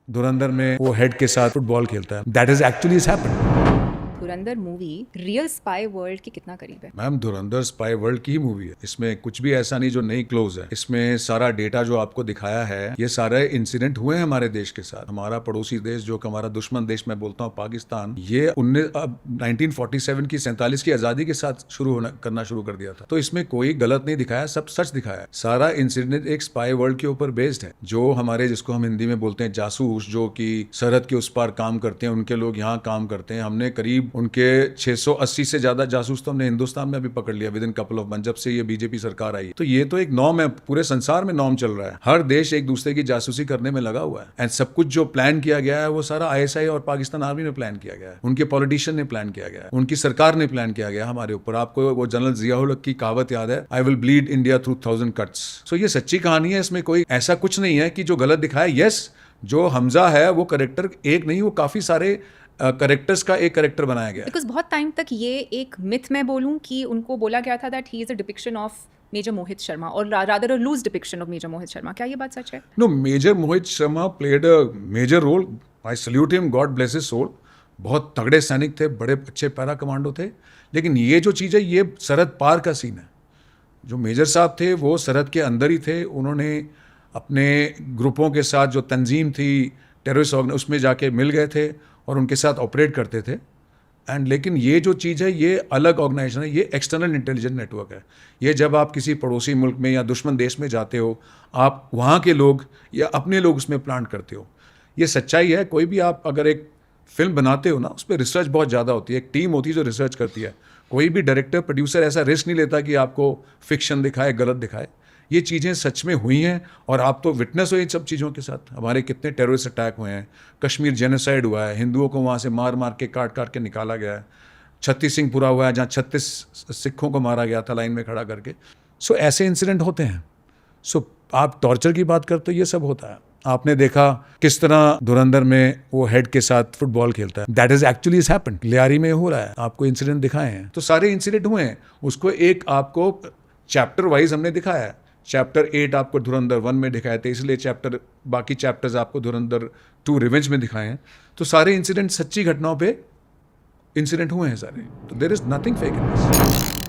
धुरंधर में वो हेड के साथ फुटबॉल खेलता है। That is actually is happened. Dhurandhar movie real spy world के कितना करीब है? मैम, धुरंधर स्पाई वर्ल्ड की ही मूवी है। इसमें कुछ भी ऐसा नहीं जो नहीं क्लोज है। इसमें सारा डेटा जो आपको दिखाया है, ये सारे इंसिडेंट हुए हैं हमारे देश के साथ। हमारा पड़ोसी देश जो कि हमारा दुश्मन देश मैं बोलता हूँ पाकिस्तान, ये 1947 की 47 की आजादी के साथ करना शुरू कर दिया था। तो इसमें कोई गलत नहीं दिखाया, सब सच दिखाया है। सारा इंसिडेंट एक स्पाई वर्ल्ड के ऊपर बेस्ड है। जो हमारे, जिसको हम हिंदी में बोलते हैं जासूस, जो कि सरहद के उस पार काम करते हैं, उनके लोग यहाँ काम करते हैं। हमने करीब उनके 680 से ज्यादा जासूस तो हमने हिंदुस्तान में अभी पकड़ लिया with in couple of month, जब से ये बीजेपी सरकार आई। तो ये तो एक नॉर्म है, पूरे संसार में नॉर्म चल रहा है। हर देश एक दूसरे की जासूसी करने में लगा हुआ है। एंड सब कुछ जो प्लान किया गया है वो सारा आईएसआई और पाकिस्तान आर्मी ने प्लान किया गया है। उनके पॉलिटिशियन ने प्लान किया गया है, उनकी सरकार ने प्लान किया गया हमारे ऊपर। आपको वो जनरल जियाउल हक की कहावत याद है, I will bleed India through 1000 cuts. So ये सच्ची कहानी है। इसमें कोई ऐसा कुछ नहीं है कि जो गलत दिखाया। यस, जो हमजा है वो करेक्टर एक नहीं, वो काफी सारे करेक्टर्स का एक करेक्टर बनाया गया। बिकॉज बहुत टाइम तक ये एक मिथ मैं बोलूं कि उनको बोला गया था that he is a depiction of major Mohit Sharma और rather a loose depiction of major Mohit Sharma. क्या ये बात सच है? No, major Mohit Sharma played a major role. I salute him, God bless his soul. बहुत तगड़े सैनिक थे, बड़े अच्छे पैरा कमांडो थे। लेकिन ये जो चीज़ है, ये सरहद पार का सीन है। जो मेजर साहब थे वो सरहद के अंदर ही थे। उन्होंने अपने ग्रुपों के साथ, जो तंजीम थी टेररिस्ट उसमें जाके मिल गए थे और उनके साथ ऑपरेट करते थे। एंड लेकिन ये जो चीज़ है, ये अलग ऑर्गेनाइजेशन है, ये एक्सटर्नल इंटेलिजेंस नेटवर्क है। ये जब आप किसी पड़ोसी मुल्क में या दुश्मन देश में जाते हो, आप वहाँ के लोग या अपने लोग उसमें प्लांट करते हो। ये सच्चाई है। कोई भी आप अगर एक फिल्म बनाते हो ना, उस पर रिसर्च बहुत ज़्यादा होती है। एक टीम होती है जो रिसर्च करती है। कोई भी डायरेक्टर प्रोड्यूसर ऐसा रिस्क नहीं लेता कि आपको फिक्शन दिखाए, गलत दिखाए। ये चीज़ें सच में हुई हैं और आप तो विटनेस हो इन सब चीज़ों के साथ। हमारे कितने टेररिस्ट अटैक हुए हैं, कश्मीर जेनोसाइड हुआ है, हिंदुओं को वहाँ से मार मार के काट काट के निकाला गया है। 36 सिंह पूरा हुआ है, जहाँ 36 सिखों को मारा गया था लाइन में खड़ा करके। सो ऐसे इंसिडेंट होते हैं। सो आप टॉर्चर की बात करते हो, ये सब होता है। आपने देखा किस तरह धुरंधर में वो हेड के साथ फुटबॉल खेलता है। That is actually is happened. Lyari में हो रहा है, आपको इंसिडेंट दिखाए हैं। तो सारे इंसिडेंट हुए हैं, उसको एक आपको चैप्टर वाइज हमने दिखाया है। चैप्टर 8 आपको धुरंधर 1 में दिखाए थे, इसलिए बाकी चैप्टर्स आपको धुरंधर 2 रिवेंज में दिखाए हैं। तो सारे इंसिडेंट सच्ची घटनाओं पे इंसिडेंट हुए हैं सारे। तो there is nothing fake in this.